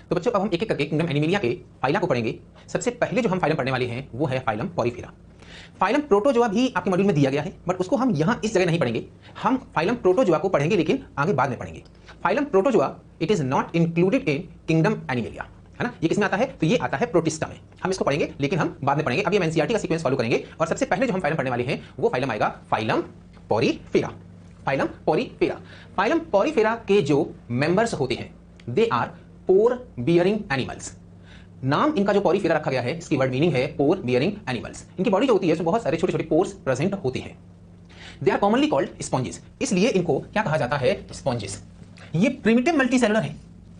तो बच्चों अब हम एक एक करके किंगडम एनिमेलिया के फाइला को पढ़ेंगे। सबसे पहले जो हम फाइलम पढ़ने वाले हैं वो है फाइलम पॉरीफेरा। फाइलम प्रोटोजोआ भी आपके मॉड्यूल में दिया गया है, बट उसको हम यहाँ इस जगह नहीं पढ़ेंगे। हम फाइलम प्रोटोजोआ को पढ़ेंगे, लेकिन आगे बाद में पढ़ेंगे। Phylum protozoa it is not included in kingdom animalia, है ना। ये किसमें आता है? तो ये आता है प्रोटिस्टा में। हम इसको पढ़ेंगे, लेकिन हम बाद में पढ़ेंगे। अभी हम एनसीईआरटी का सीक्वेंस फॉलो करेंगे और सबसे पहले जो हम फाइलम पढ़ने वाले हैं वो फाइलम आएगा phylum porifera. Phylum porifera. Phylum porifera के जो मेंबर्स होते हैं they are pore bearing animals. नाम इनका जो पॉरीफेरा रखा गया है, इसकी वर्ड मीनिंग है पोर बियरिंग एनिमल्स। इनकी बॉडी जो होती है उसमें बहुत सारे छोटे छोटे पोर्स प्रेजेंट होते हैं। They are commonly called sponges, इसलिए इनको क्या कहा जाता है? स्पॉन्जेस। ये प्रिमिटिव मल्टीसेलुलर है।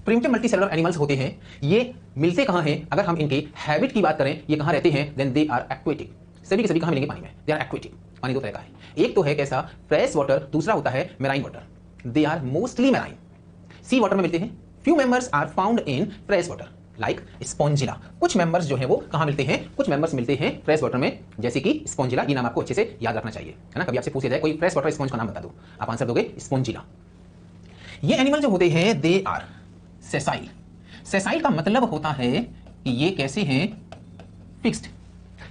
प्रिमिटिव मल्टीसेलुलर एनिमल्स होते हैं। ये मिलते कहां हैं? अगर हम इनके हैबिट की बात करें, ये कहां रहते हैं? Then they are aquatic. सभी के सभी कहां मिलेंगे? पानी में। They are aquatic. पानी दो तरह का है, एक तो है कैसा? फ्रेश वाटर, दूसरा होता है marine water. They are mostly marine, sea water में मिलते हैं। Few members are found in fresh water like spongilla. कुछ मेंबर्स जो है वो कहां मिलते हैं? कुछ मेंबर्स मिलते हैं फ्रेश वाटर में, जैसे कि स्पॉन्जिला। ये नाम आपको अच्छे से याद रखना चाहिए, है ना। कभी आपसे पूछा जाए कोई फ्रेश वाटर स्पॉन्ज का नाम बता दो, आप आंसर दोगे स्पॉन्जिला। ये एनिमल जो होते हैं दे आर सेसाइल। सेसाइल का मतलब होता है कि ये कैसे हैं? फिक्स्ड।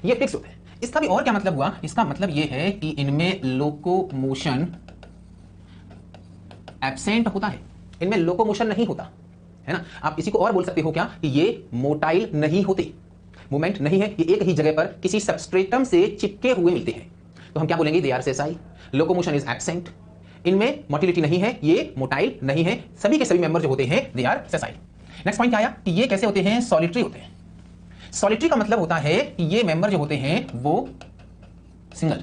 ये फिक्स्ड होते हैं। इसका भी और क्या मतलब हुआ? इसका मतलब ये है कि इनमें लोकोमोशन एब्सेंट होता है। इनमें लोकोमोशन नहीं होता, है ना। आप इसी को और बोल सकते हो क्या? कि ये मोटाइल नहीं होते, मूवमेंट नहीं है, ये एक ही जगह पर किसी सबस्ट्रेटम से चिपके हुए मिलते हैं। तो हम क्या बोलेंगे? They are sessile, locomotion is absent. इनमें मोटिलिटी नहीं है, ये मोटाइल नहीं है। सभी के सभी मेंबर जो होते हैं they are sessile. Next point क्या आया? कि ये कैसे होते हैं? सॉलिटरी होते हैं। सॉलिटरी का मतलब होता है कि ये मेंबर जो होते हैं वो सिंगल,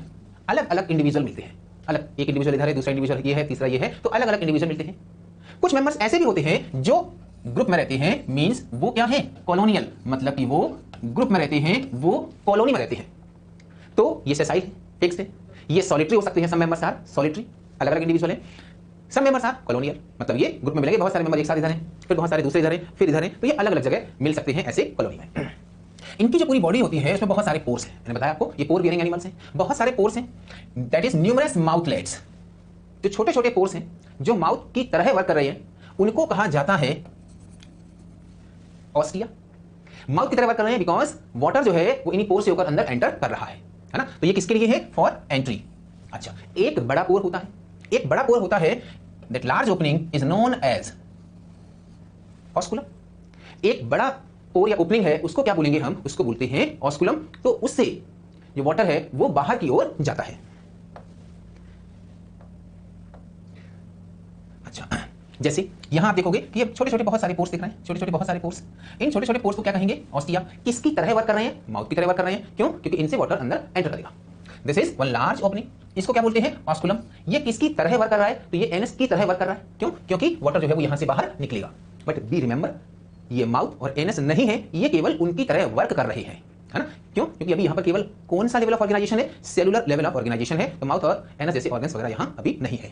अलग अलग इंडिविजुअल मिलते हैं। अलग, एक इंडिविजुअल इधर है, दूसरा इंडिविजुअल ये है, तीसरा ये है, तो अलग अलग इंडिविजुअल मिलते हैं। कुछ मेंबर्स ऐसे भी होते हैं जो ग्रुप में रहते हैं, मींस वो क्या है? कॉलोनियल, मतलब कि वो ग्रुप में रहते हैं, वो कॉलोनी में रहते हैं। तो ये सेसाइल है, फिक्स है। ये सॉलिटरी हो सकते हैं, सम मेंबर्स आर सॉलिटरी, अलग अलग इंडिविजुअल है। सम मेंबर्स आर कॉलोनियल, मतलब ये ग्रुप में मिलेंगे, बहुत सारे मेंबर एक साथ इधर हैं, फिर बहुत सारे दूसरे इधर हैं, फिर इधर हैं, तो ये अलग अलग जगह मिल सकते हैं ऐसे कॉलोनी में। इनकी जो पूरी बॉडी होती है उसमें बहुत सारे पोर्स हैं। मैंने बताया आपको ये पोर बियरिंग एनिमल्स हैं, बहुत सारे पोर्स हैं। That is numerous mouthlets. जो छोटे छोटे पोर्स हैं जो माउथ की तरह वर्क कर रहे हैं, उनको कहा जाता है ऑस्टिया। माउथ की तरह वर्क कर रहे हैं बिकॉज वाटर जो है वो इन्हीं पोर से होकर अंदर एंटर कर रहा है ना। तो ये किसके लिए है? For entry. अच्छा, एक बड़ा पोर होता है, एक बड़ा पोर होता है, that large opening is known as osculum. एक बड़ा पोर या ओपनिंग है, उसको क्या बोलेंगे हम? उसको बोलते हैं ऑस्कुलम। तो उससे जो वाटर है वो बाहर की ओर जाता है। अच्छा, जैसे यहां आप देखोगे कि ये छोटे छोटे बहुत सारे पोर्स दिख रहे हैं, छोटे छोटे बहुत सारे पोर्स। इन छोटे छोटे पोर्स को क्या कहेंगे? ऑस्टिया। किसकी तरह वर्क कर रहे हैं? माउथ की तरह वर्क कर रहे हैं। क्यों? क्योंकि इनसे वाटर अंदर एंटर करेगा। This is one large opening, इसको क्या बोलते हैं? ऑस्कुलम। ये किसकी तरह वर्क कर रहा है? तो ये एनस की तरह वर्क कर रहा है। क्यों? क्योंकि वाटर जो है वो यहां से बाहर निकलेगा। बट बी रिमेंबर, ये माउथ और एनस नहीं है, ये केवल उनकी तरह वर्क कर रहे हैं, है ना। क्यों? क्योंकि अभी यहां पर केवल कौन सा लेवल ऑफ ऑर्गेनाइजेशन है? सेलुलर लेवल ऑफ ऑर्गेनाइजेशन है। तो माउथ और एनस जैसे ऑर्गन्स वगैरह यहां अभी नहीं है।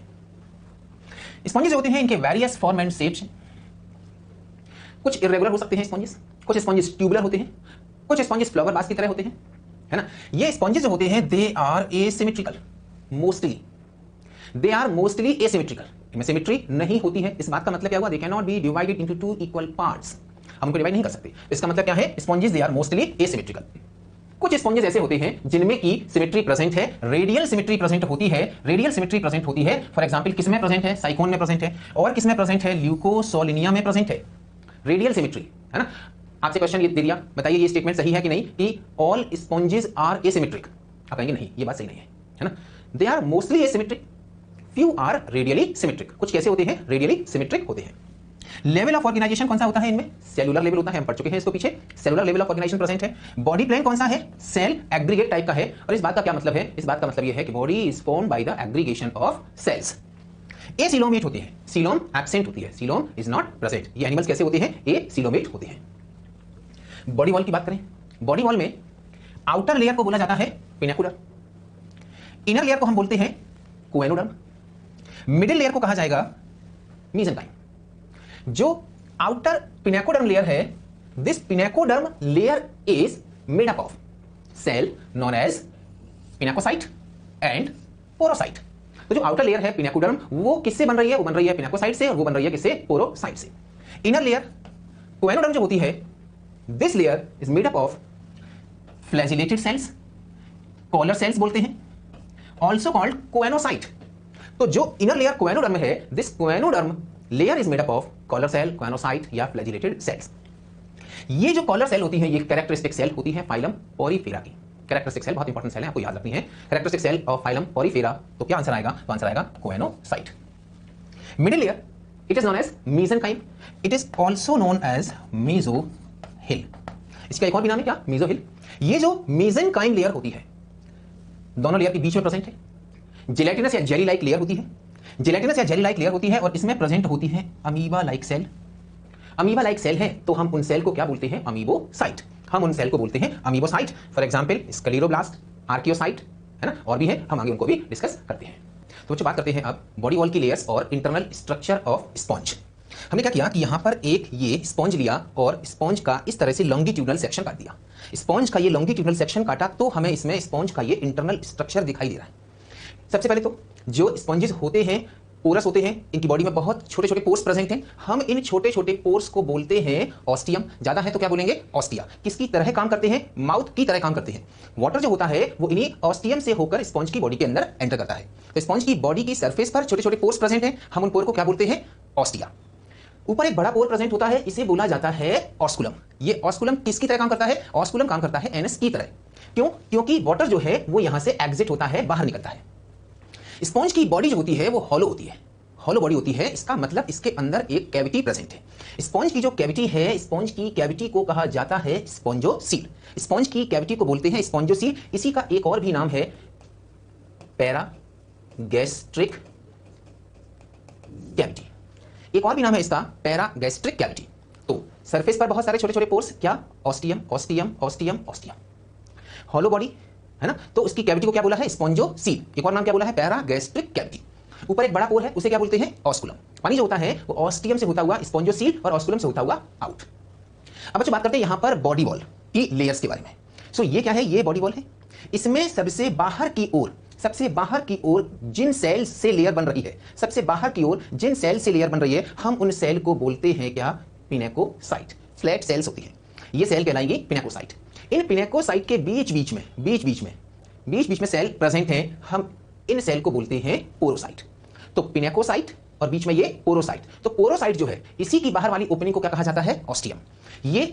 स्पॉन्जेस होते हैं, इनके वेरियस फॉर्म एंड शेप्स हैं। कुछ इरेगुलर हो सकते हैं स्पॉन्जेस, कुछ स्पॉन्जेस ट्यूबुलर होते हैं, कुछ स्पॉन्जेस फ्लावर बास की तरह होते हैं, है ना। ये स्पॉन्जेस जो होते हैं they are asymmetrical, mostly they are mostly asymmetrical. इनमें सिमेट्री नहीं होती है। इस बात का मतलब क्या हुआ? They can not be divided into two equal parts. हम उनको डिवाइड नहीं कर सकते। इसका मतलब क्या है? Sponges they are mostly asymmetrical. कुछ स्पॉन्जेस ऐसे होते हैं जिनमें की सिमेट्री प्रेजेंट है, रेडियल सिमेट्री प्रेजेंट होती है। रेडियल सिमेट्री प्रेजेंट होती है, फॉर एग्जांपल किसमें प्रेजेंट है? साइकोन में प्रेजेंट है। और किसमें प्रेजेंट है? ल्यूकोसोलिनिया में प्रेजेंट है। रेडियल सिमेट्री, है ना। आपसे क्वेश्चन ये दे दिया, बताइए ये स्टेटमेंट सही है कि नहीं कि ऑल स्पॉन्जेस आर एसिमेट्रिक? आप कहेंगे नहीं, ये बात सही नहीं है ना। They are mostly asymmetric, few are radially symmetric. कुछ कैसे होते हैं? रेडियली सिमेट्रिक होते हैं। लेवल ऑफ ऑर्गेनाइजेशन कौन सा होता है इनमें? सेलुलर लेवल होता है, हम पढ़ चुके हैं इसको पीछे। Cellular level of organization present है। बॉडी प्लान कौन सा है? सेल एग्रीगेट टाइप का है। और इस बात का क्या मतलब है? इस बात का मतलब यह है कि body is formed by the aggregation of cells. Acoelomate होती है, सीलोम एब्सेंट होती है, सीलोम इज नॉट प्रेजेंट। ये एनिमल्स कैसे होते हैं? एसिलोमेट होते हैं। बॉडी वॉल की बात करें, बॉडी वॉल में आउटर लेयर को बोला जाता है पिनाकुलर, इनर लेयर को हम बोलते हैं कोएनोडर्म, मिडिल लेयर को कहा जाएगा मेसेंकाइम। जो आउटर पिनाकोडर्म लेयर है, this pinacoderm layer is made up of cell known as pinacocyte and porocyte. तो जो आउटर लेयर है पिनाकोडर्म, वो किससे बन रही है? वो बन रही है पिनाकोसाइट से, और वो बन रही है किससे? पोरोसाइट से। इनर लेयर कोएनोडर्म जो होती है, this layer is made up of flagellated cells, collar cells बोलते हैं, ऑल्सो कॉल्ड कोएनोसाइट। तो जो इनर लेयर कोएनोडर्म है, this choanoderm layer is made up of collar cell, choanocyte या फ्लैजिलेटेड सेल्स। ये जो कॉलर सेल होती है, ये कैरेक्टरिस्टिक सेल होती है फाइलम पॉरीफेरा की। कैरेक्टरिस्टिक सेल बहुत इंपॉर्टेंट सेल है, आपको याद रखनी है। Characteristic cell of phylum Porifera, तो क्या आंसर आएगा? तो आंसर आएगा choanocyte. Middle layer, it is known as mesenchyme, it is also known as mesohyl. इसका एक और भी नाम है क्या? मेसोहिल। ये जो मेसेनकाइम लेयर होती है, दोनों लेयर के बीच में प्रेजेंट है, जेलेटिनस या जेली लाइक लेयर होती है, जेलेटिनस या जेली लाइक लेयर होती है और इसमें प्रेजेंट होती है amoeba like cell. Amoeba like cell है तो हम उन सेल को क्या बोलते हैं? अमीबोसाइट। हम उन सेल को बोलते हैं amoebocyte. For example scleroblast, archaeocyte, है ना, और भी है, हम आगे उनको भी डिस्कस करते हैं। तो बच्चों बात करते हैं अब बॉडी वॉल की लेयर्स और इंटरनल स्ट्रक्चर ऑफ स्पॉन्ज। हमने क्या किया कि यहां पर एक ये स्पॉन्ज लिया और स्पॉन्ज का इस तरह से लॉन्गिट्यूडनल सेक्शन काट दिया। स्पॉन्ज का ये लॉन्गिट्यूडनल सेक्शन काटा तो हमें इसमें स्पॉन्ज का ये इंटरनल स्ट्रक्चर दिखाई दे रहा है। सबसे पहले तो जो स्पॉन्जेस होते हैं, पोरस होते हैं, इनकी बॉडी में बहुत छोटे छोटे पोर्स प्रेजेंट हैं। हम इन छोटे छोटे पोर्स को बोलते हैं ऑस्टियम। ज्यादा है तो क्या बोलेंगे? ऑस्टिया। किसकी तरह काम करते हैं? माउथ की तरह काम करते हैं। वाटर जो होता है वो इन्हीं ऑस्टियम से होकर स्पॉन्ज की बॉडी के अंदर एंटर करता है। तो स्पॉन्ज की बॉडी की सरफेस पर छोटे छोटे पोर्स प्रेजेंट हैं, हम उन पोर को क्या बोलते हैं? ऑस्टिया। ऊपर एक बड़ा पोर प्रेजेंट होता है, इसे बोला जाता है ऑस्कुलम। ये ऑस्कुलम किसकी तरह काम करता है? ऑस्कुलम काम करता है एनस की तरह। क्यों? क्योंकि वाटर जो है वो यहां से एग्जिट होता है, बाहर निकलता है। स्पॉन्ज की बॉडी जो होती है वो हॉलो होती है, हॉलो बॉडी होती है। इसका मतलब इसके अंदर एक कैविटी प्रेजेंट है। स्पॉन्ज की जो कैविटी है, स्पॉन्ज की कैविटी को कहा जाता है स्पॉन्जोसील। स्पॉन्ज की कैविटी को बोलते हैं स्पॉन्जोसील। इसी का एक और भी नाम है पैरागैस्ट्रिक कैविटी। एक और भी नाम है इसका पैरागैस्ट्रिक कैविटी। तो सरफेस पर बहुत सारे छोटे छोटे पोर्स, क्या? Ostium, ostium, ostium, ostium, hollow body, है ना। तो उसकी कैविटी को क्या बोला है? स्पॉन्जोसील। एक और नाम क्या बोला है? Paragastric cavity. ऊपर एक बड़ा पोर है, उसे क्या बोलते हैं? ऑस्कुलम। पानी जो होता है वो ऑस्टियम से होता हुआ स्पॉन्जोसील और ऑस्कुलम से होता हुआ आउट। अब बात करते हैं यहां पर बॉडी वॉल की लेयर्स के बारे में। सो ये क्या है? ये बॉडी वॉल है। इसमें सबसे बाहर की ओर जिन सेल से लेयर बन रही है, सबसे बाहर की ओर जिन सेल से लेयर बन रही है, हम उन सेल को बोलते हैं क्या? पिनेकोसाइट। फ्लैट सेल्स होती है, ये सेल कहलाएंगी पिनेकोसाइट। इन पिनेकोसाइट के बीच बीच में सेल प्रेजेंट हैं, हम इन सेल को बोलते हैं पोरोसाइट। तो पिनेकोसाइट और बीच में ये पोरोसाइट। तो पोरोसाइट जो है, इसी की बाहर वाली ओपनिंग को क्या कहा जाता है? ऑस्टियम। ये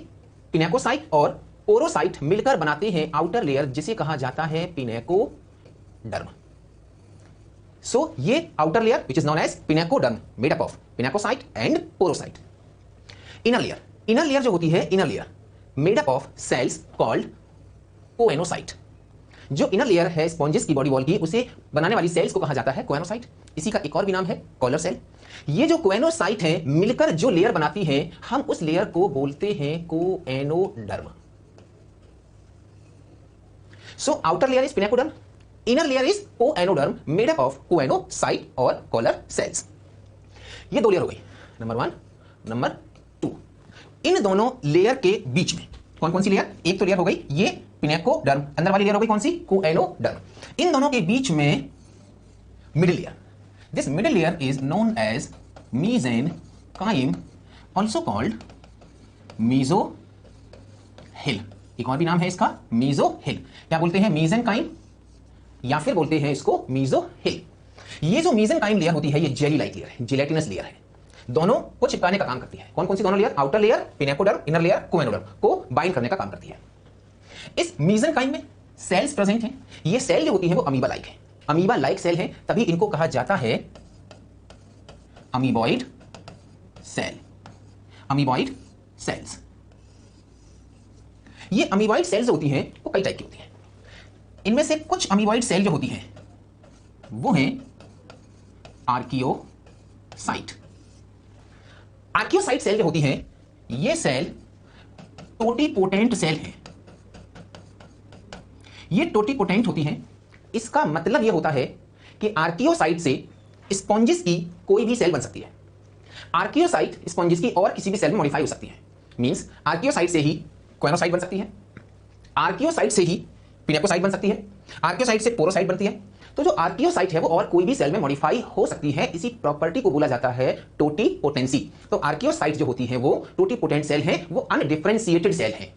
पिनेकोसाइट और पोरोसाइट मिलकर बनाते हैं आउटर लेयर, जिसे कहा जाता है पिनेकोडर्म। सो ये outer layer which is known as pinacoderm, made up of pinacocyte and porocyte. Inner layer जो होती है, inner layer made up of cells called choanocyte. जो इनर लेयर है स्पॉन्जेस की बॉडी वॉल की, उसे बनाने वाली सेल्स को कहा जाता है कोएनोसाइट। इसी का एक और भी नाम है कॉलर सेल। ये जो कोएनोसाइट है मिलकर जो लेयर बनाती है, हम उस लेयर को बोलते हैं choanoderm. So outer layer is pinacoderm, inner layer is choanoderm made up of choanocyte और कॉलर सेल्स। ये दो लेयर हो गई, नंबर 1, नंबर 2। इन दोनों लेयर के बीच में कौन कौन सी लेयर? एक तो लेयर हो गई ये पिनेकोडर्म, अंदर वाली लेयर हो गई कौन सी? कोएनोडर्म। इन दोनों के बीच में middle layer, this middle layer is known as mesenchyme, also called mesohyl. एक और भी नाम है इसका मेसोहिल। क्या बोलते हैं? मेसेनकाइम या फिर बोलते हैं इसको मेसोहिल। ये जो मेसेनकाइम लेयर होती है, ये जेली लाइक लेयर है, जेलेटिनस लेयर है। दोनों को चिपकाने का काम करती है। कौन कौन सी दोनों layer? Outer layer pinacoderm, inner layer choanoderm को बाइंड करने का काम करती है। इस मेसेनकाइम में सेल्स प्रेजेंट हैं। ये सेल जो होती है वो अमीबा लाइक है, अमीबा लाइक सेल है, तभी इनको कहा जाता है अमीबॉइड सेल, अमीबॉइड सेल्स। ये अमीबॉइड सेल्स होती हैं वो कई टाइप की होती हैं। इनमें से कुछ अमीबॉइड सेल जो होती हैं वो हैं आर्कियोसाइट। आर्कियोसाइट सेल जो होती हैं, ये सेल टोटीपोटेंट सेल है। ये टोटीपोटेंट होती हैं। इसका मतलब यह होता है कि आर्कियोसाइट से स्पॉन्जेस की कोई भी सेल बन सकती है। आर्कियोसाइट स्पॉन्जेस की और किसी भी सेल में मॉडिफाई हो सकती है। मींस आर्कियोसाइट से ही कोएनोसाइट बन सकती है, आर्कियोसाइट से ही पिनेकोसाइट बन सकती है, आर्कियोसाइट से पोरोसाइट बनती है। तो जो आर्कियोसाइट है वो और कोई भी सेल में मॉडिफाई हो सकती है, इसी प्रॉपर्टी को बोला जाता है टोटीपोटेंसी। तो आर्कियोसाइट जो होती है वो टोटीपोटेंट सेल है, वो अनडिफरेंशिएटेड सेल है।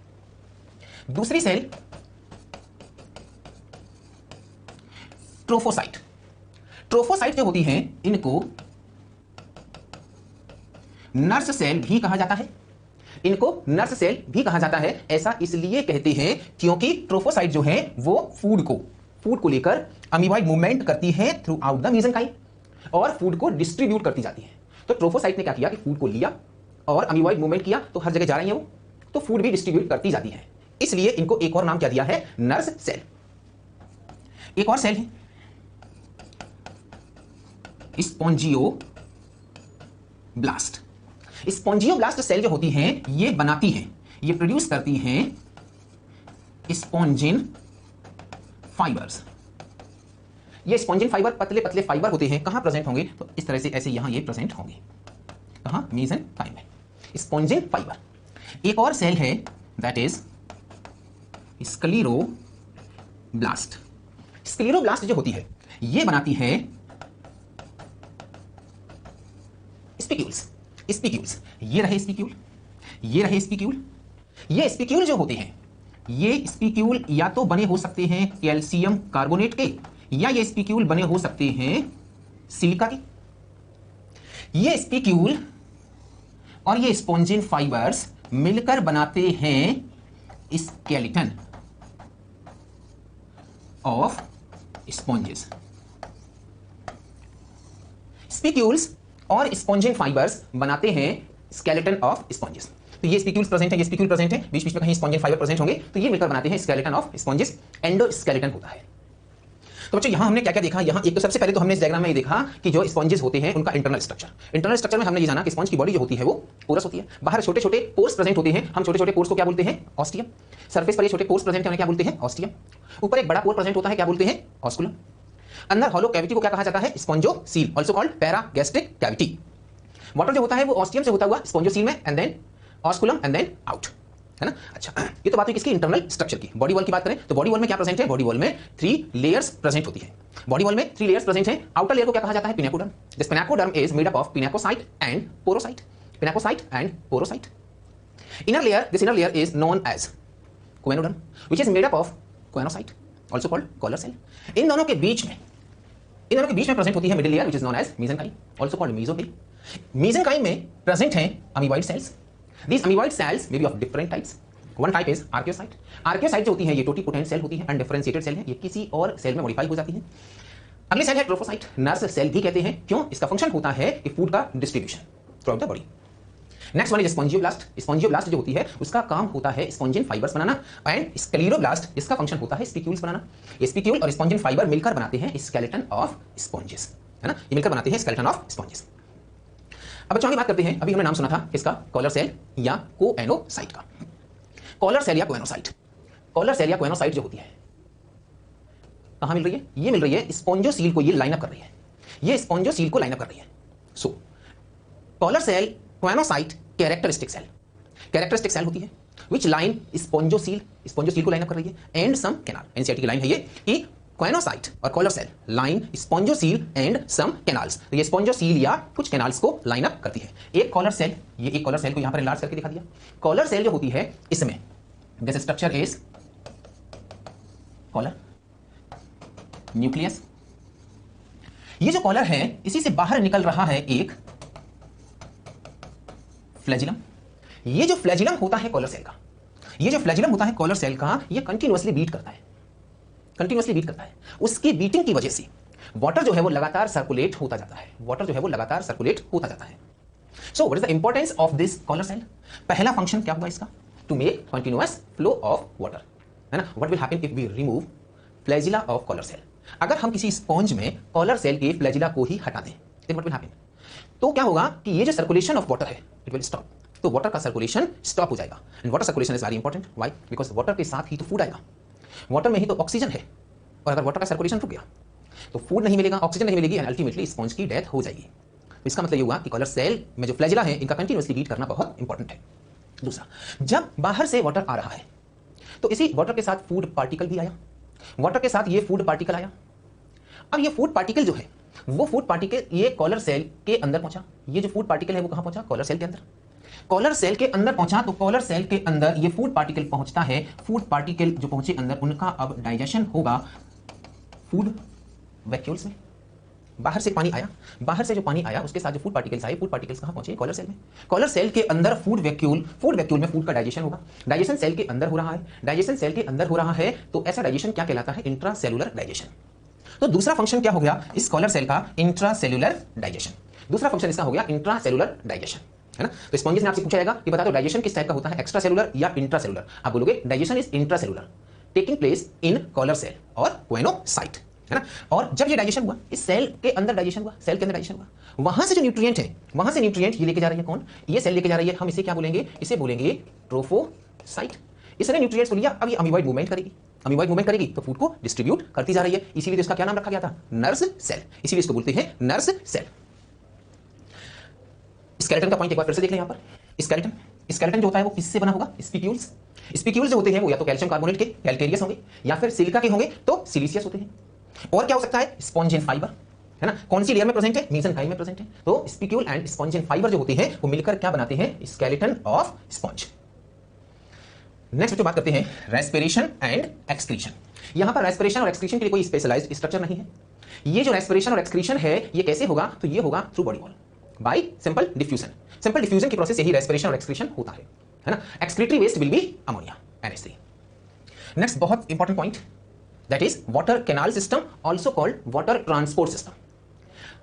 दूसरी सेल ट्रोफोसाइट। ट्रोफोसाइट जो होती हैं इनको नर्स सेल भी कहा जाता है, इनको नर्स सेल भी कहा जाता है। ऐसा इसलिए कहते हैं क्योंकि ट्रोफोसाइट जो है वो फूड को लेकर अमीबाइड मूवमेंट करती है थ्रू आउट द मेसेनकाइम और फूड को डिस्ट्रीब्यूट करती जाती है। तो ट्रोफोसाइट ने क्या किया कि फूड को लिया और अमीबाइड मूवमेंट किया, तो हर जगह जा रही है वो, तो फूड भी डिस्ट्रीब्यूट करती जाती है, इसलिए इनको एक और नाम क्या दिया है, नर्स सेल। एक और सेल है स्पॉन्जियोब्लास्ट। स्पॉन्जियोब्लास्ट सेल जो होती हैं ये बनाती हैं, ये प्रोड्यूस करती हैं स्पॉन्जिन फाइबर्स। ये स्पॉन्जिन फाइबर पतले पतले फाइबर होते हैं, कहां प्रेजेंट होंगे, तो इस तरह से ऐसे यहां ये प्रेजेंट होंगे, कहां, मेसेनकाइम में, स्पॉन्जिन फाइबर। एक और सेल है दैट इज स्क्लेरोब्लास्ट। स्क्लेरोब्लास्ट जो होती है ये बनाती है स्पिक्यूल्स। ये रहे स्पिक्यूल, ये रहे स्पिक्यूल। ये स्पिक्यूल जो होते हैं, ये स्पिक्यूल या तो बने हो सकते हैं कैल्शियम कार्बोनेट के, या ये स्पिक्यूल बने हो सकते हैं सिलिका के। ये स्पिक्यूल और ये स्पॉन्जिन फाइबर्स मिलकर बनाते हैं स्केलेटन ऑफ स्पॉन्जेस। स्पिक्यूल्स और स्पॉन्जिन फाइबर्स बनाते हैं स्केलेटन ऑफ स्पॉन्जेस। तो ये स्पिक्यूल्स प्रेजेंट है, ये स्पिक्यूल प्रेजेंट है, बीच बीच में कहीं स्पॉन्जिन फाइबर प्रेजेंट होंगे, तो ये मिलकर बनाते हैं स्केलेटन ऑफ स्पॉन्जेस, एंडोस्केलेटन होता है। तो बच्चों यहां हमने क्या क्या देखा, यहां एक तो सबसे पहले तो हमने इस डायग्राम में ये देखा कि जो स्पॉन्जेस होते हैं उनका इंटरनल स्ट्रक्चर में हमने ये जाना कि स्पॉन्ज की बॉडी जो होती है वो पोरस होती है, बाहर छोटे छोटे पोर्स प्रेजेंट होते हैं, हम छोटे छोटे पोर्स को क्या बोलते हैं, ऑस्टियम। सरफेस पर ये छोटे पोर्स प्रेजेंट है, उन्हें क्या बोलते हैं, ऑस्टियम। ऊपर एक बड़ा पोर प्रेजेंट होता है, क्या बोलते हैं, ऑस्कुलम। अंदर हॉलो कैविटी को क्या कहा जाता है, spongocoel, also called paragastric cavity. Water जो होता है वो ऑस्टियम से होता हुआ स्पॉन्जोसील में, and then osculum, and then out, है ना। अच्छा, ये तो बात हुई किसकी, इंटरनल स्ट्रक्चर की। बॉडी वॉल की बात करें तो बॉडी वॉल में क्या प्रेजेंट है, बॉडी वॉल में 3 लेयर्स प्रेजेंट होती है। बॉडी वॉल में 3 लेयर्स प्रेजेंट है। आउटर लेयर को क्या कहा जाता है, pinacoderm. This pinacoderm is made up of pinacocyte and porocyte, pinacocyte and porocyte. Inner layer, this inner layer is known as choanoderm which is made up of choanocyte, also called collar cell. इन दोनों के बीच में present होती है middle layer which is known as mesenchyme, also called mesohyl. Mesenchyme में present हैं amoeboid sales. These amoeboid cells may be of different types. One type is archaeocyte. Archaeocyte जो होती है ये टोटीपोटेंट सेल होती है, अनडिफरेंशिएटेड सेल है, ये किसी और सेल में मॉडिफाई हो जाती है। अगली सेल है ट्रोफोसाइट, नर्स सेल भी कहते हैं, क्यों, इसका फंक्शन होता है कि फूड का distribution throughout the body. Next one is spongioblast. Spongioblast जो होती है उसका काम होता है स्पॉन्जिन फाइबर्स बनाना, एंड स्क्लेरोब्लास्ट इसका फंक्शन होता है स्पिक्यूल्स बनाना। स्पिक्यूल और स्पॉन्जिन फाइबर मिलकर बनाते हैं स्केलेटन ऑफ स्पॉन्जेस, है ना, ये मिलकर बनाते हैं स्केलेटन ऑफ स्पॉन्जेस। अब बच्चों आगे बात करते हैं, अभी हमने नाम सुना था किसका, कॉलर सेल या कोएनोसाइट का। कॉलर सेल या कोएनोसाइट, कॉलर सेल या कोएनोसाइट जो होती है कहां मिल रही है, ये मिल रही है स्पॉन्जोसील को, ये लाइन अप कर रही है, ये स्पॉन्जोसील को लाइन अप कर रही है। So collar cell, choanocyte characteristic cell होती है विच लाइन स्पॉन्जोसील को लाइन अप कर रही है, एंड सम कैनाल। एनसीईआरटी की लाइन है ये कि कोएनोसाइट और collar cell line spongocoel and some canals. तो ये स्पॉन्जोसील या कुछ कैनाल्स को लाइन अप करती है। एक कॉलर सेल, ये एक कॉलर सेल को यहां पर एनलार्ज करके दिखा दिया। कॉलर सेल जो होती है इसमें this structure is collar nucleus. ये जो कॉलर है इसी से बाहर निकल रहा है एक फ्लैजिलम। ये जो फ्लैजिलम होता है कॉलर सेल का, ये जो फ्लैजिलम होता है कॉलर सेल का, ये कंटिन्यूअसली बीट करता है, कंटिन्यूअसली बीट करता है। उसकी बीटिंग की वजह से वाटर जो है वो लगातार सर्कुलेट होता जाता है, वाटर जो है वो लगातार सर्कुलेट होता जाता है। So what is the importance of this collar cell? पहला फंक्शन क्या होगा इसका? To make continuous flow of water, है ना। What will happen if we remove flagella of collar cell? अगर हम किसी स्पॉन्ज में कॉलर सेल के फ्लैजिला को ही हटा दें, देन व्हाट विल हैपन? तो क्या होगा कि ये जो सर्कुलेशन ऑफ वाटर है इट विल स्टॉप। तो वाटर का सर्कुलेशन स्टॉप हो जाएगा, and water circulation is very important. Why? Because water के साथ ही तो फूड आएगा, वाटर में ही तो ऑक्सीजन है, और अगर वाटर का सर्कुलेशन रुक गया तो फूड नहीं मिलेगा, ऑक्सीजन नहीं मिलेगी, एंड अल्टीमेटली स्पॉन्ज की डेथ हो जाएगी। तो इसका मतलब ये हुआ कि कॉलर सेल में जो फ्लैजिला है इनका कंटिन्यूअसली बीट करना बहुत इंपॉर्टेंट है। दूसरा, जब बाहर से वाटर आ रहा है तो इसी वाटर के साथ फूड पार्टिकल भी आया, वाटर के साथ ये फूड पार्टिकल आया, अब ये फूड पार्टिकल जो है वो फूड पार्टिकल ये कॉलर सेल के अंदर पहुंचा। ये जो फूड पार्टिकल है वो कहां पहुंचा? कॉलर सेल के अंदर। कॉलर सेल के अंदर पहुंचा तो कॉलर सेल के अंदर ये फूड पार्टिकल पहुंचता है। फूड पार्टिकल जो पहुंचे अंदर उनका अब डाइजेशन होगा फूड वैक्यूल्स में। बाहर से पानी आया, बाहर से जो पानी आया उसके साथ जो फूड पार्टिकल्स आए, फूड पार्टिकल्स कहां पहुंचे? कॉलर सेल में। कॉलर सेल के अंदर फूड वैक्यूल में फूड का डाइजेशन होगा। डाइजेशन सेल के अंदर हो रहा है, डाइजेशन सेल के अंदर हो रहा है तो ऐसा डाइजेशन क्या कहलाता है? Intracellular digestion. तो दूसरा फंक्शन क्या हो गया इस कॉलर सेल का? Intracellular digestion. दूसरा फंक्शन इसका हो गया इंट्रासेलुलर डाइजेशन, है ना। तो स्पॉन्जेस ने आपसे पूछा जाएगा कि बता दो डाइजेशन किस टाइप का होता है, एक्स्ट्रा सेलुलर या इंट्रासेलुलर? आप बोलोगे digestion is intracellular taking place in collar cell और क्वेनोसाइट, है ना। और जब ये डाइजेशन हुआ, इस सेल के अंदर डाइजेशन हुआ, सेल के अंदर डाइजेशन हुआ, वहां से जो न्यूट्रिएंट है, वहां से न्यूट्रिएंट ये लेके जा रही है कौन? ये सेल लेके जा रही है। हम इसे क्या बोलेंगे? इसे बोलेंगे ट्रोफोसाइट। इसने न्यूट्रिएंट्स को लिया, अब ये अमीबॉइड मूवमेंट करेगी। अमीबॉइड मूवमेंट करेगी तो फूड को डिस्ट्रीब्यूट करती जा रही है। इसीलिए तो इसका क्या नाम रखा गया था? Nurse cell. इसीलिए इसको बोलते हैं नर्स सेल। स्केलेटन का पॉइंट एक बार फिर से देख लें यहां पर। स्केलेटन जो होता है वो किससे बना होगा? स्पिक्यूल्स। स्पिक्यूल्स जो होते हैं वो या तो कैल्शियम कार्बोनेट के कैल्केरियस होंगे या फिर सिलिका के होंगे तो सिलिशियस होते हैं। और क्या हो सकता है? स्पॉन्जिन फाइबर, है ना। कौन सी लेयर में प्रेजेंट है? मेसेनकाइम में प्रेजेंट है। तो स्पिक्यूल एंड स्पॉन्जिन फाइबर जो होते हैं वो मिलकर क्या बनाते हैं? Skeleton of sponge. नेक्स्ट जो बात करते हैं रेस्पिरेशन एंड एक्सक्रीशन। यहां पर रेस्पिरेशन और एक्सक्रीशन के लिए कोई स्पेशलाइज्ड स्ट्रक्चर नहीं है। ये जो रेस्पिरेशन और एक्सक्रीशन है ये कैसे होगा? तो ये होगा through body wall by simple diffusion. Simple diffusion की प्रोसेस यही रेस्पिरेशन और एक्सक्रीशन होता है ना। Excretory waste will be ammonia NH3। Next बहुत important point that is water canal system also called water transport system.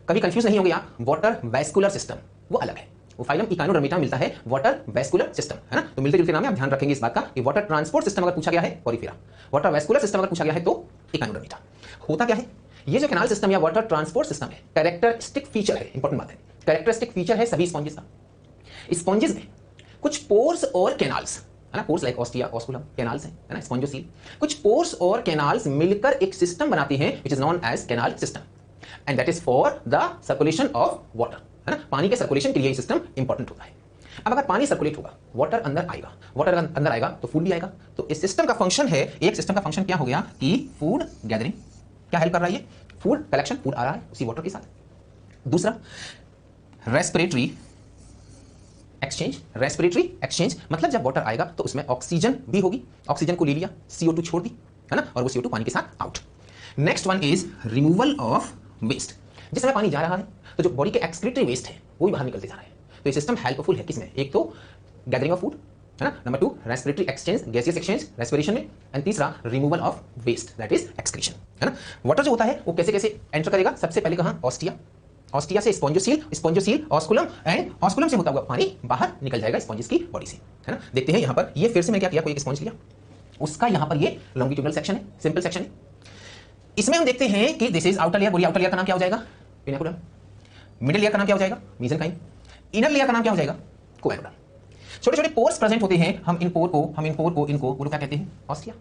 कभी कंफ्यूज नहीं होंगे आप, वाटर वैस्कुलर सिस्टम वो अलग है, वो फाइलम इकानोडर्मिटा मिलता है वाटर वैस्कुलर सिस्टम, है ना। तो मिलते जुलते नाम है, आप ध्यान रखेंगे इस बात का कि वाटर ट्रांसपोर्ट सिस्टम अगर पूछा गया है पोरिफेरा, वाटर वैस्कुलर सिस्टम अगर पूछा गया है तो इकानोडर्मिटा। होता क्या है? ये जो कैनाल सिस्टम या वाटर ट्रांसपोर्ट सिस्टम है कैरेक्टरिस्टिक फीचर है, इंपॉर्टेंट बात है, कैरेक्टरिस्टिक फीचर है सभी स्पॉन्जेस का। स्पॉन्जेस में कुछ पोर्स और कैनाल्स, है ना, pores like ostia osculum canals हैं, है ना, स्पॉन्जोसील, कुछ पोर्स और कैनाल्स मिलकर एक सिस्टम बनाते हैं which is known as canal system and that is for the circulation of water, है ना। पानी के सर्कुलेशन के लिए ये सिस्टम इंपॉर्टेंट होता है। अब अगर पानी सर्कुलेट होगा, वाटर अंदर आएगा, वाटर अंदर आएगा तो फूड भी आएगा। तो इस सिस्टम का फंक्शन है, एक सिस्टम का फंक्शन क्या हो गया कि फूड गैदरिंग, क्या हेल्प कर रहा है ये? फूड कलेक्शन, फूड आ रहा है उसी वाटर के साथ। दूसरा रेस्पिरेटरी एक्सचेंज। रेस्पिरेटरी एक्सचेंज मतलब जब वाटर आएगा तो उसमें ऑक्सीजन भी होगी, ऑक्सीजन को ले लिया, CO2 छोड़ दी, है ना, और वो CO2 पानी के साथ out. Next one is removal of waste. जिस समय पानी जा रहा है तो जो बॉडी के एक्सक्रीटरी वेस्ट है वो भी बाहर निकलते जा रहे हैं। तो ये सिस्टम हेल्पफुल है किसमें? एक तो गैदरिंग ऑफ फूड, है ना, number 2 respiratory exchange, gaseous exchange respiration में, एंड तीसरा removal of waste that is excretion, है ना। वाटर जो होता है वो कैसे कैसे एंटर करेगा? सबसे पहले कहां? ऑस्टिया, ऑस्टिया से spongocoel, spongocoel osculum, and osculum से होता हुआ पानी बाहर निकल जाएगा स्पॉन्जेस की बॉडी से, है ना। देखते हैं यहां पर ये फिर से मैं क्या किया, कोई एक स्पॉन्ज लिया, उसका यहां पर ये लॉन्गिट्यूडनल सेक्शन है, सिंपल सेक्शन है। इसमें हम देखते हैं कि दिस इज आउटर लेयर, बोलिए आउटर लेयर का नाम क्या हो जाएगा? पिनेकुलम। मिडिल लेयर का नाम क्या हो जाएगा? मेसेनकाइम। इनर लेयर का नाम क्या हो जाएगा? कोएनुलम। छोटे छोटे पोर्स प्रेजेंट होते हैं, हम इन पोर को इनको वो क्या कहते हैं? ऑस्टिया।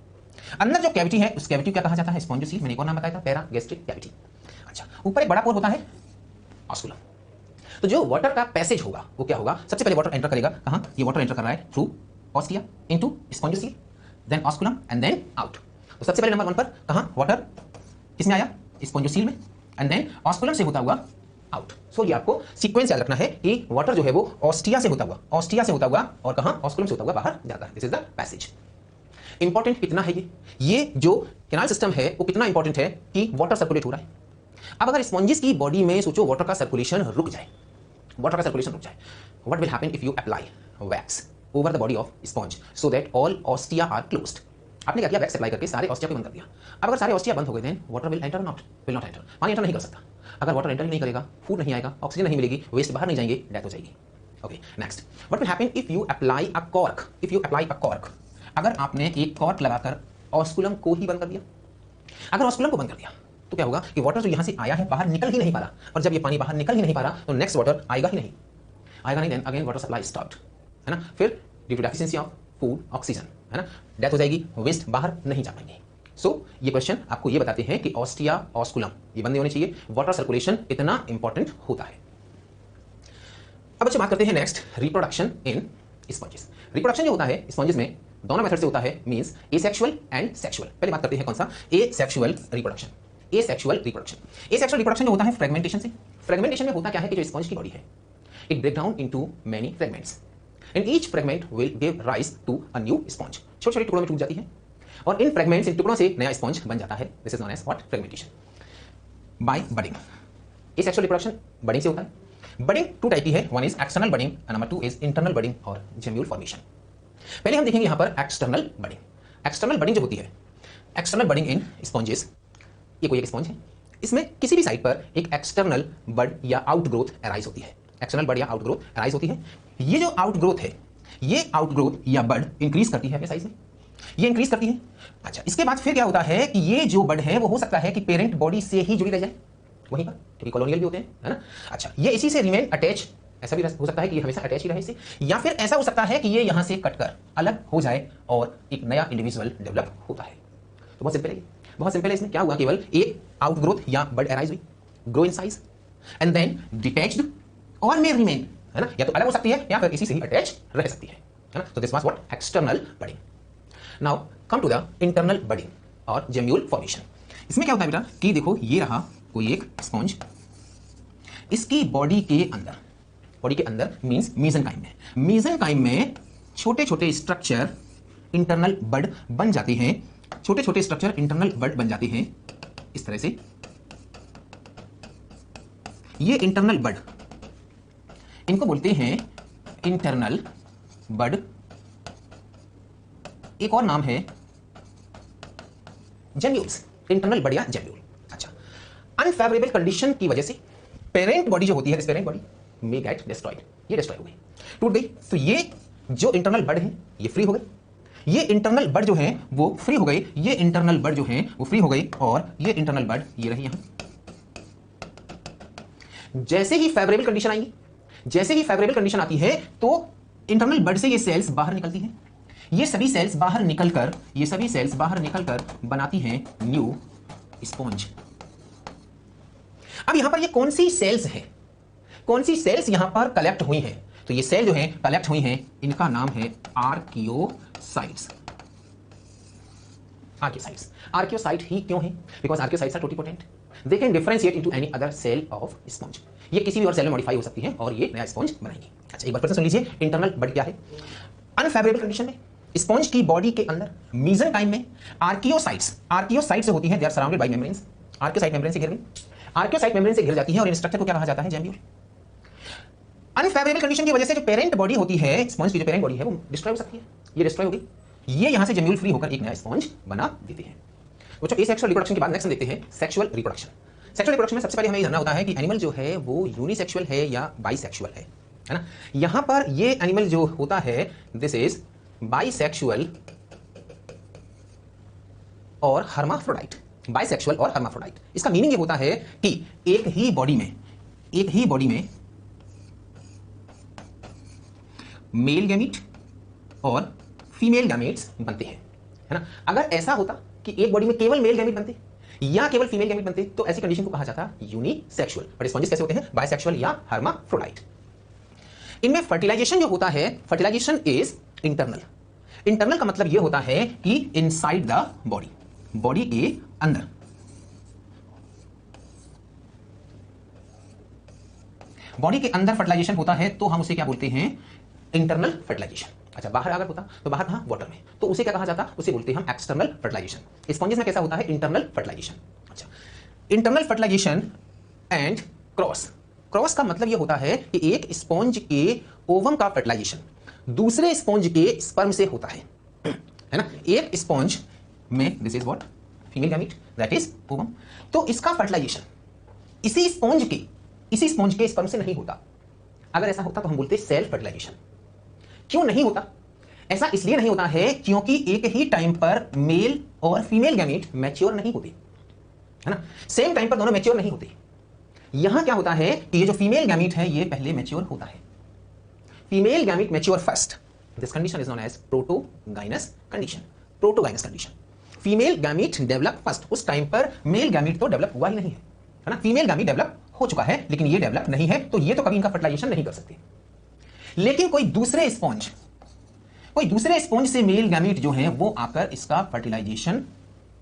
अंदर जो कैविटी है उस कैविटी को क्या कहा जाता है? स्पॉन्जोसील। मैंने एक और नाम बताया था, पैरागैस्ट्रिक कैविटी। अच्छा, ऊपर एक बड़ा पोर होता है ऑस्कुलम। तो जो वाटर का पैसेज होगा वो क्या होगा? सबसे पहले वाटर एंटर करेगा कहां? ये वाटर एंटर कर रहा है through ostia into spongocoel, then osculum and then out. तो सबसे पहले नंबर 1 पर कहां वाटर किसमें आया? स्पॉन्जोसील में, एंड देन ऑस्कुलम से होता हुआ आउट। सो ये आपको सीक्वेंस याद रखना है कि वाटर जो है वो ऑस्टिया से होता हुआ और कहां? ऑस्कुलम से होता हुआ बाहर जाता है। This is the passage. Important कितना है ये जो कैनाल सिस्टम है वो कितना इंपॉर्टेंट है कि वाटर सर्कुलेट हो रहा है। अब अगर स्पॉन्जेस की बॉडी में सोचो वाटर का सर्कुलेशन रुक जाए, what will happen if you apply wax over the body of sponge so that all ostia are closed. आपने क्या किया? वैक्स अप्लाई करके सारे ऑस्टिया को बंद कर दिया। अब अगर सारे ऑस्टिया बंद हो गए then water will enter will not enter. पानी एंटर नहीं कर सकता। अगर वाटर एंटर नहीं करेगा, फूड नहीं आएगा, ऑक्सीजन नहीं मिलेगी, वेस्ट बाहर नहीं जाएंगे, डेथ हो जाएगी। Okay, next what will happen if you apply a cork. अगर आपने एक कॉर्क लगाकर ऑस्कुलम को ही बंद कर दिया, अगर ऑस्कुलम को बंद कर दिया तो क्या होगा कि वाटर जो यहां से आया है बाहर निकल ही नहीं पा रहा, और जब ये पानी बाहर निकल ही नहीं पा रहा तो नेक्स्ट वाटर आएगा ही नहीं, then again water supply stopped, है ना। फिर due to deficiency of food oxygen, है ना, डेथ हो जाएगी, वेस्ट बाहर नहीं जा पाएंगे। सो ये क्वेश्चन आपको ये बताते हैं कि ऑस्टिया ऑस्कुलम ये बंद होने चाहिए, वाटर सर्कुलेशन इतना इंपॉर्टेंट होता है। अब अच्छे बात करते हैं next reproduction in sponges. Reproduction जो होता है स्पॉन्जेस में दोनों मेथड से होता है, मींस एसेक्सुअल एंड सेक्सुअल। पहले बात करते हैं कौन सा? Asexual reproduction. Asexual reproduction. Asexual reproduction जो होता है फ्रेगमेंटेशन से। फ्रेगमेंटेशन में होता क्या है कि जो स्पंज की बॉडी है, it break down into many fragments and each fragment will give rise to a new sponge. छोटे छोटे टुकड़ों में टूट जाती है और इन फ्रेगमेंट्स, इन टुकड़ों से नया स्पंज बन जाता है। This is known as what? Fragmentation by budding. Asexual reproduction budding से होता है। बडिंग टू टाइप की है, one is external budding and number two is internal budding और जेम्यूल फॉर्मेशन। पहले हम देखेंगे यहां पर एक्सटर्नल बडिंग। एक्सटर्नल बडिंग जो होती है, एक्सटर्नल बडिंग इन स्पॉन्जेस, ये कोई एक स्पॉन्ज है, इसमें किसी भी साइड पर एक एक्सटर्नल बड या आउटग्रोथ अराइज होती है। एक्सटर्नल बड या आउटग्रोथ अराइज होती है। ये जो आउटग्रोथ है, ये आउटग्रोथ या बड इंक्रीज करती है अपने साइज में, ये इंक्रीज करती है। अच्छा, इसके बाद फिर क्या होता है कि ये जो बड है वो हो सकता है कि पेरेंट बॉडी से ही जुड़ी रह जाए वहीं पर, क्योंकि कॉलोनियल भी होते हैं, है ना। अच्छा, ये इसी से रिमेन अटैच, ऐसा भी हो सकता है कि ये हमेशा अटैच ही रहे इससे, या फिर ऐसा हो सकता है कि ये यहां से कटकर अलग हो जाए और एक नया इंडिविजुअल डेवलप होता है। तो बहुत सिंपल है, बहुत सिंपल है। इसमें क्या हुआ, केवल एक आउटग्रोथ या बड अराइज हुई, grow in size and then detached और मे रिमेन, है ना, या तो अलग हो सकती है या फिर इसी से ही अटैच रह सकती है ना। तो this was what? External budding. Now come to the internal budding और जेम्यूल फॉर्मेशन। इसमें क्या होता है बेटा कि देखो, ये रहा कोई एक स्पॉन्ज, इसकी बॉडी के अंदर मींस मेसेनकाइम में, मेसेनकाइम में छोटे छोटे स्ट्रक्चर इंटरनल बड बन जाते हैं। छोटे छोटे स्ट्रक्चर इंटरनल बड बन जाते हैं इस तरह से। ये इंटरनल बड, इनको बोलते हैं इंटरनल बड। एक और नाम है जेम्यूल्स, इंटरनल बड या जेम्यूल। अच्छा, अनफेवरेबल कंडीशन की वजह से पेरेंट बॉडी जो होती है, this parent body may get destroyed, ये डिस्ट्रॉय हो गई, टूट गई। तो ये जो इंटरनल बड है ये फ्री हो गई, ये इंटरनल बड जो है वो फ्री हो गई, ये इंटरनल बड जो है वो फ्री हो गई, और ये इंटरनल बड ये रही यहां। जैसे ही फेवरेबल कंडीशन आएगी, जैसे ही फेवरेबल कंडीशन आती है तो इंटरनल बड से ये सेल्स बाहर निकलती हैं। ये सभी सेल्स बाहर निकलकर बनाती हैं न्यू स्पॉन्ज। अब यहां पर ये कौन सी सेल्स है, कौन सी सेल्स यहां पर कलेक्ट हुई हैं? तो ये सेल जो है कलेक्ट हुई हैं, इनका नाम है आर्कियोसाइट्स। आर्कियोसाइट्स, आर्कियोसाइट ही क्यों है? Because archaeocytes are totipotent, they can differentiate into any other cell of sponge. ये किसी भी और सेल में मॉडिफाई हो सकती है और ये नया स्पॉन्ज बनाएंगे। अच्छा, एक बार फिर से सुन लीजिए, इंटरनल बड क्या है? अनफेवरेबल कंडीशन में स्पॉन्ज की बॉडी के अंदर मेसेनकाइम में आर्कियोसाइट्स, आर्कियोसाइट्स होती है, they are surrounded by membranes. Archaeocyte membrane से घिर गई, आर्कियोसाइट मेम्ब्रेन से घिर जाती है और इन स्ट्रक्चर को क्या कहा जाता है? जेम्यूल। अनफेवरेबल कंडीशन की वजह से जो पेरेंट बॉडी होती है, स्पॉन्ज की जो पेरेंट बॉडी है वो डिस्ट्रॉय हो सकती है, ये डिस्ट्रॉय हो गई, ये यहां से जेम्यूल फ्री होकर एक नया स्पॉन्ज बना देते हैं। बच्चों, एसेक्सुअल रिप्रोडक्शन के बाद नेक्स्ट देखते हैं सेक्सुअल रिप्रोडक्शन। सेक्सुअल रिप्रोडक्शन में सबसे पहले हमें जानना होता है कि एनिमल जो है वो यूनिसेक्सुअल है या बाइसेक्सुअल है ना। यहां पर ये एनिमल जो होता है, दिस इज बाइसेक्सुअल और हर्माफ्रोडाइट। बाइसेक्सुअल और हर्माफ्रोडाइट, इसका मीनिंग ये होता है कि एक ही बॉडी में मेल गैमीट और फीमेल गैमीट्स बनते हैं, है ना। अगर ऐसा होता कि एक बॉडी में केवल मेल गैमीट बनते या केवल फीमेल गैमीट बनते तो ऐसी कंडीशन को कहा जाता यूनिसेक्सुअल। बट स्पॉन्जेस कैसे होते हैं? बाइसेक्सुअल या हर्माफ्रोडाइट। इनमें फर्टिलाइजेशन जो होता है, फर्टिलाइजेशन इज इंटरनल। इंटरनल का मतलब यह होता है कि इनसाइड द बॉडी, बॉडी के अंदर। बॉडी के अंदर फर्टिलाइजेशन होता है तो हम उसे क्या बोलते हैं? Internal fertilisation. अच्छा, बाहर अगर होता तो बाहर था वाटर में, तो उसे क्या कहा जाता? उसे बोलते हैं हम एक्सटर्नल फर्टिलाइजेशन। स्पॉन्जेस में कैसा होता है? Internal fertilisation. अच्छा, internal fertilisation and cross. Cross का मतलब यह होता है कि एक स्पॉन्ज के ओवम का फर्टिलाइजेशन दूसरे स्पॉन्ज के स्पर्म से होता है ना। एक स्पॉन्ज में this is what? Female gamete, that is ovum. तो इसका फर्टिलाइजेशन इसी स्पॉन्ज के स्पर्म से नहीं होता। अगर ऐसा होता तो हम बोलते सेल्फ फर्टिलाइजेशन। क्यों नहीं होता? ऐसा इसलिए नहीं होता है क्योंकि एक ही टाइम पर मेल और फीमेल गैमीट मैच्योर नहीं होते, है ना। सेम टाइम पर दोनों मैच्योर नहीं होते। यहां क्या होता है कि ये जो फीमेल गैमीट है ये पहले मैच्योर होता है। Female gamete mature first, this condition is known as protogynous condition. Protogynous condition, female gamete develop first. उस टाइम पर मेल गैमीट तो डेवलप हुआ ही नहीं है ना। फीमेल गैमीट डेवलप हो चुका है लेकिन ये डेवलप नहीं है, तो ये तो कभी इनका फर्टिलाइजेशन नहीं कर सकते। लेकिन कोई दूसरे स्पॉन्ज से मेल गैमीट जो है वो आकर इसका फर्टिलाइजेशन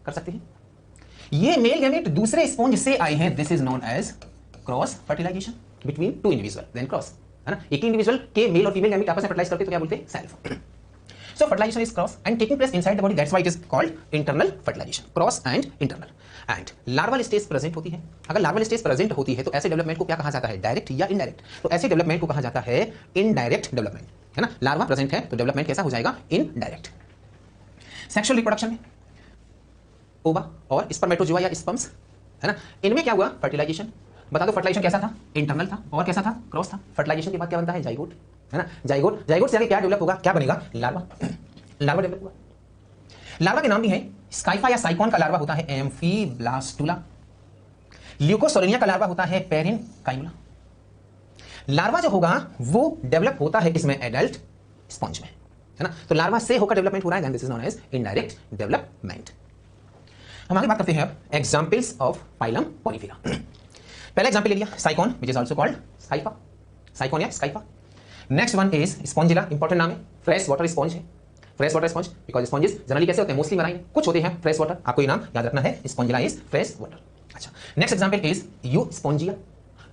कर सकते हैं। ये मेल गैमेट दूसरे स्पॉन्ज से आए हैं, this is known as cross fertilization between two individual, then cross, है ना। एक ही इंडिविजुअल के मेल और फीमेल गैमेट आपस में फर्टिलाइज करते तो क्या बोलते हैं, self. So fertilization is cross and taking place inside the body, that's why it is called internal fertilization, cross and internal. And larval stage present होती है। अगर larval stage present होती है तो ऐसे डेवलपमेंट को क्या कहा जाता है, डायरेक्ट या इनडायरेक्ट? तो ऐसे डेवलपमेंट को कहा जाता है इनडायरेक्ट डेवलपमेंट, है ना। लार्वा प्रेजेंट है तो डेवलपमेंट कैसा हो जाएगा, इनडायरेक्ट। सेक्सुअल रिप्रोडक्शन में ओवा और स्पर्मेटोजोआ या स्पर्म्स, है ना, इनमें क्या हुआ, फर्टिलाइजेशन। बता दो फर्टिलाइजेशन कैसा था, इंटरनल था, और कैसा था, क्रॉस था। फर्टिलाइजेशन के बाद क्या बनता है, जाइगोट, है ना। जाइगोट, जाइगोट से आगे क्या डेवलप होगा, क्या बनेगा, लार्वा। लार्वा डेवलप हुआ। लार्वा के नाम भी है, स्काइफा या साइकॉन का लार्वा होता है एम्फीब्लास्टुला। ल्यूकोसोरेनिया का लार्वा होता है पेरेनकाइमुला। लार्वा जो होगा वो डेवलप होता है इसमें एडल्ट स्पॉन्ज में, है ना। तो लार्वा से होकर डेवलपमेंट हो रहा है, this is known as indirect development. हम आगे बात करते हैं अब एग्जांपल्स ऑफ फाइलम पॉलीफिरा। पहला एग्जांपल ले लिया, Sycon which is also called Scypha, Sycon या Scypha. Next one is Spongilla, important नाम है, फ्रेश वाटर स्पॉन्ज है, fresh water sponge, because sponges generally कैसे होते हैं, मोस्टली मराइन, कुछ होते हैं फ्रेश वाटर, आपको ये नाम याद रखना है, स्पॉन्जिला इज फ्रेश वाटर। अच्छा, next example is you Spongia,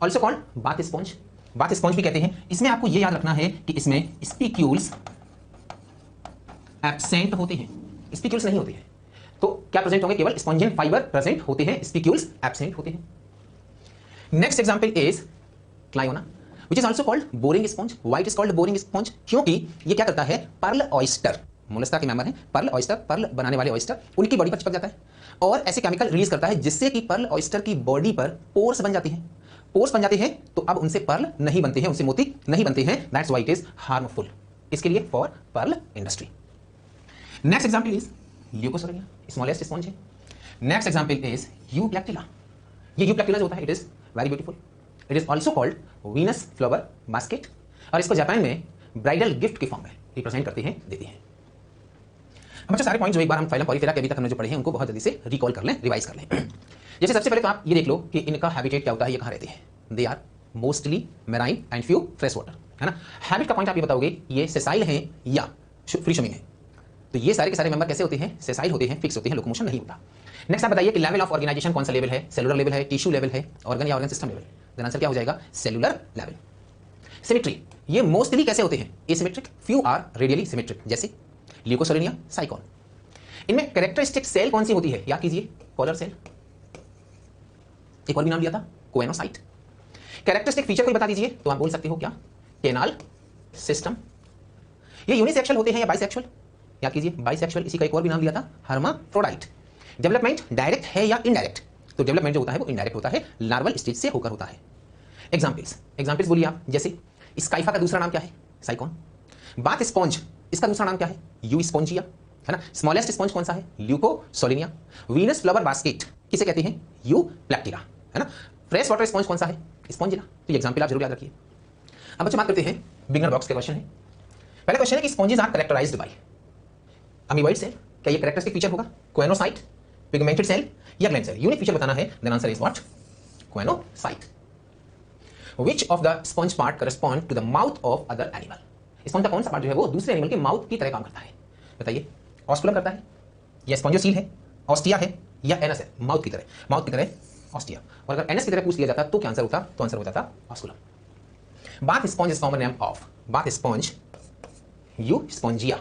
also called bath sponge, bath sponge भी कहते हैं। इसमें आपको ये याद रखना है कि इसमें स्पिक्यूल्स एब्सेंट होते हैं, स्पिक्यूल्स नहीं होते हैं, तो क्या प्रेजेंट होंगे, केवल स्पॉन्जिन फाइबर प्रेजेंट होते हैं, स्पिक्यूल्स एब्सेंट होते हैं। Next example is Cliona which is also called boring sponge. Why it is called boring sponge? क्योंकि ये क्या करता है, पर्ल ऑयस्टर, मोलस्का के मेंबर है, पर्ल ऑयस्टर, पर्ल बनाने वाले ऑयस्टर, उनकी बॉडी पर चिपक जाता है और ऐसे केमिकल रिलीज करता है जिससे कि पर्ल ऑयस्टर की बॉडी पर पोर्स बन जाते हैं। पोर्स बन जाते हैं तो अब उनसे पर्ल नहीं बनते हैं, उनसे मोती नहीं बनते हैं, that's why it is harmful इसके लिए for pearl industry. Next example is Leucosolenia, smallest sponge है। नेक्स्ट एग्जांपल इज यूप्लेक्टिला, ये यूप्लेक्टिला जो होता है it is very beautiful, it is also called Venus flower basket, और इसको जापान में ब्राइडल गिफ्ट की फॉर्म में रिप्रेजेंट करते हैं, देते हैं। अब बच्चों सारे पॉइंट जो एक बार हम फाइलम पॉलीफेरा के अभी तक हमने जो पढ़े हैं उनको बहुत जल्दी से रिकॉल कर लें, रिवाइज कर लें। जैसे सबसे पहले तो आप ये देख लो कि इनका हैबिटेट क्या होता है, ये कहाँ रहते हैं, they are mostly marine and few fresh water, है ना। हैबिट का पॉइंट आप ये बताओगे ये सेसाइल हैं या फ्री स्विमिंग है, तो ये सारे के सारे मेंबर कैसे होते हैं, सेसाइल होते हैं, फिक्स होते हैं, लोकोमोशन नहीं होता। नेक्स्ट आप बताइए कि लेवल ऑफ ऑर्गेनाइजेशन कौन सा लेवल है, सेलुलर लेवल है, टिश्यू लेवल है, ऑर्गन या organ system level, then answer क्या हो जाएगा, सेलुलर लेवल। सिमेट्री, ये मोस्टली कैसे होते हैं, asymmetric, few are radially symmetric, जैसे ल्यूकोसोरेनिया, साइकॉन। इनमें कैरेक्टरिस्टिक सेल कौन सी होती है, याद कीजिए, कॉलर सेल, एक और भी नाम लिया था कोएनोसाइट। कैरेक्टरिस्टिक फीचर कोई बता दीजिए तो आप बोल सकते हो क्या, केनाल सिस्टम। ये यूनिसेक्सुअल होते हैं या बाइसेक्सुअल, याद कीजिए बाइसेक्सुअल, इसी का एक और भी नाम लिया था हर्माफ्रोडाइट। डेवलपमेंट डायरेक्ट है या इनडायरेक्ट, तो डेवलपमेंट जो होता है वो इनडायरेक्ट होता है, लार्वल स्टेज से होकर होता है। एग्जांपल्स बोलिए आप, जैसे स्काइफा का दूसरा नाम क्या है, साइकॉन। बाथ स्पॉन्ज, इसका दूसरा नाम क्या है, यू स्पॉन्जिया, है ना। स्मॉलेस्ट स्पॉन्ज कौन सा है, ल्यूकोसोरेनिया। वीनस फ्लावर बास्केट किसे कहते हैं, यू प्लेक्टिला, है ना। फ्रेश वाटर स्पॉन्ज कौन सा है, स्पॉन्जिला। तो ये एग्जांपल आप जरूर याद रखिए। अब बच्चों बात करते हैं बिगनर बॉक्स के क्वेश्चन है। पहला क्वेश्चन है कि sponges are characterized by amoeboid cell, क्या ये कैरेक्टरिस्टिक फीचर होगा, कोएनोसाइट, पिगमेंटेड सेल या ग्लैंड सेल। यूनिक फीचर बताना है, then answer is what, choanocyte. Which of the sponge part correspond to the mouth of other animal? Sponge का कौन सा part जो है वो दूसरे एनिमल के माउथ की तरह काम करता है, बताइए। ऑस्कुलम करता है या स्पॉन्जोसील है, ऑस्टिया है या एनस है, माउथ की तरह ऑस्टिया। और अगर एनस की तरह पूछ लिया जाता तो क्या आंसर होता, तो आंसर हो जाता osculum. Bath sponge is common name of bath sponge, Euspongia.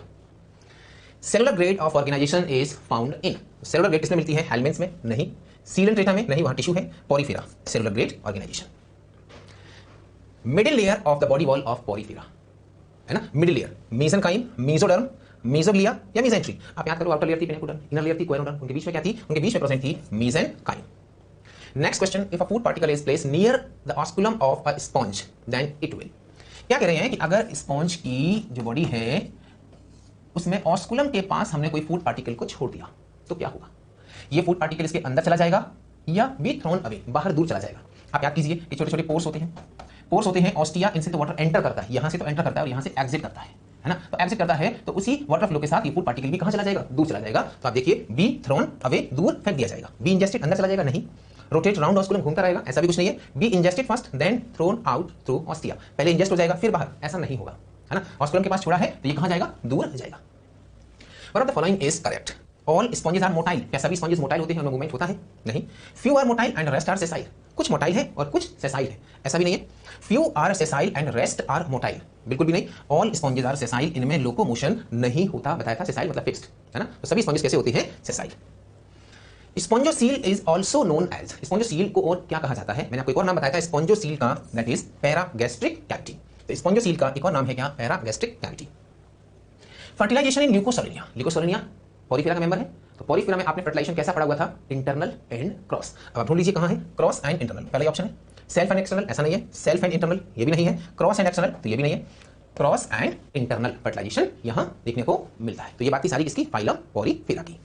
Cellular grade of organization is found in, cellular grade किसमें मिलती है, हेलमेंट्स में नहीं, सीलेंट्रेटा में नहीं, वहां टिश्यू है, Porifera, cellular grade organization. Middle layer of the body wall of Porifera, है ना, middle layer, mesenchyme, mesoderm, mesoglea या मेसेंट्री। आप याद करो, आउटर लेयर थी पेनिकुलर, इनर लेयर थी कोएनोडर्म, उनके बीच में क्या थी, उनके बीच में प्रेजेंट थी mesenchyme. Next question, if a food particle is placed near the osculum of a sponge then it will. क्या कह रहे हैं कि अगर स्पॉन्ज की जो बॉडी है उसमें ऑस्कुलम के पास हमने कोई फूड पार्टिकल को छोड़ दिया तो क्या होगा, ये फूड पार्टिकल इसके अंदर चला जाएगा या बी थ्रोन अवे, बाहर दूर चला जाएगा। आप याद कीजिए कि छोटे छोटे पोर्स होते हैं, ऑस्टिया, इनसे तो वाटर एंटर करता है, यहां से तो एंटर करता है और यहां से एग्जिट करता है ना। तो एग्जिट करता है तो उसी वाटर फ्लो के साथ ये फूड पार्टिकल भी कहां चला जाएगा, दूर चला जाएगा। तो आप देखिए बी थ्रोन अवे, दूर फेंक दिया जाएगा। बी इंजेस्टेड, अंदर चला जाएगा नहीं, रोटेट राउंड ऑस्कुलम, घूमता रहेगा, ऐसा भी कुछ नहीं है। Be ingested first then thrown out through ostia, पहले इंजेस्ट हो जाएगा फिर बाहर, ऐसा नहीं होगा, है ना। ऑस्कुलम के पास छोड़ा है तो ये कहां जाएगा, दूर जाएगा। One of the following is correct, all sponges are motile, क्या सभी स्पॉन्जेस मोटाइल होते हैं, उनमें मूवमेंट होता है? नहीं। Few are motile and rest are sessile, कुछ मोटाइल है और कुछ सेसाइल है, ऐसा भी नहीं है। Few are sessile and rest are motile, बिल्कुल भी नहीं। ऑल स्पॉन्जेस आर सेसाइल, इनमें लोकोमोशन नहीं होता, बताया था। सेसाइल मतलब फिक्स्ड, है ना? तो सभी स्पॉन्जेस कैसे होते हैं? Sessile. Spongocoel is also known as, spongocoel को और क्या कहा जाता है? मैंने आपको एक और नाम बताया था स्पॉन्जोसील का, दैट इज पैरागैस्ट्रिक कैविटी। तो स्पॉन्जोसील का एक और नाम है क्या? Paragastric cavity. फर्टिलाइजेशन इन ल्यूकोसोलिनिया, ल्यूकोसोलिनिया पॉरीफेरा का मेंबर है। तो पॉरीफेरा में आपने फर्टिलाइजेशन कैसा पढ़ा हुआ था? Internal and cross. अब आप ढूंढ लीजिए कहां है क्रॉस एंड इंटरनल। पहला ऑप्शन है। सेल्फ एंड एक्सटर्नल, ऐसा नहीं है। सेल्फ एंड इंटरनल, ये भी नहीं है। क्रॉस एंड एक्सटर्नल, तो ये भी नहीं है। क्रॉस एंड इंटरनल फर्टिलाइजेशन यहां देखने को मिलता है। तो ये बात थी सारी किसकी? फाइलम पॉरीफेरा की।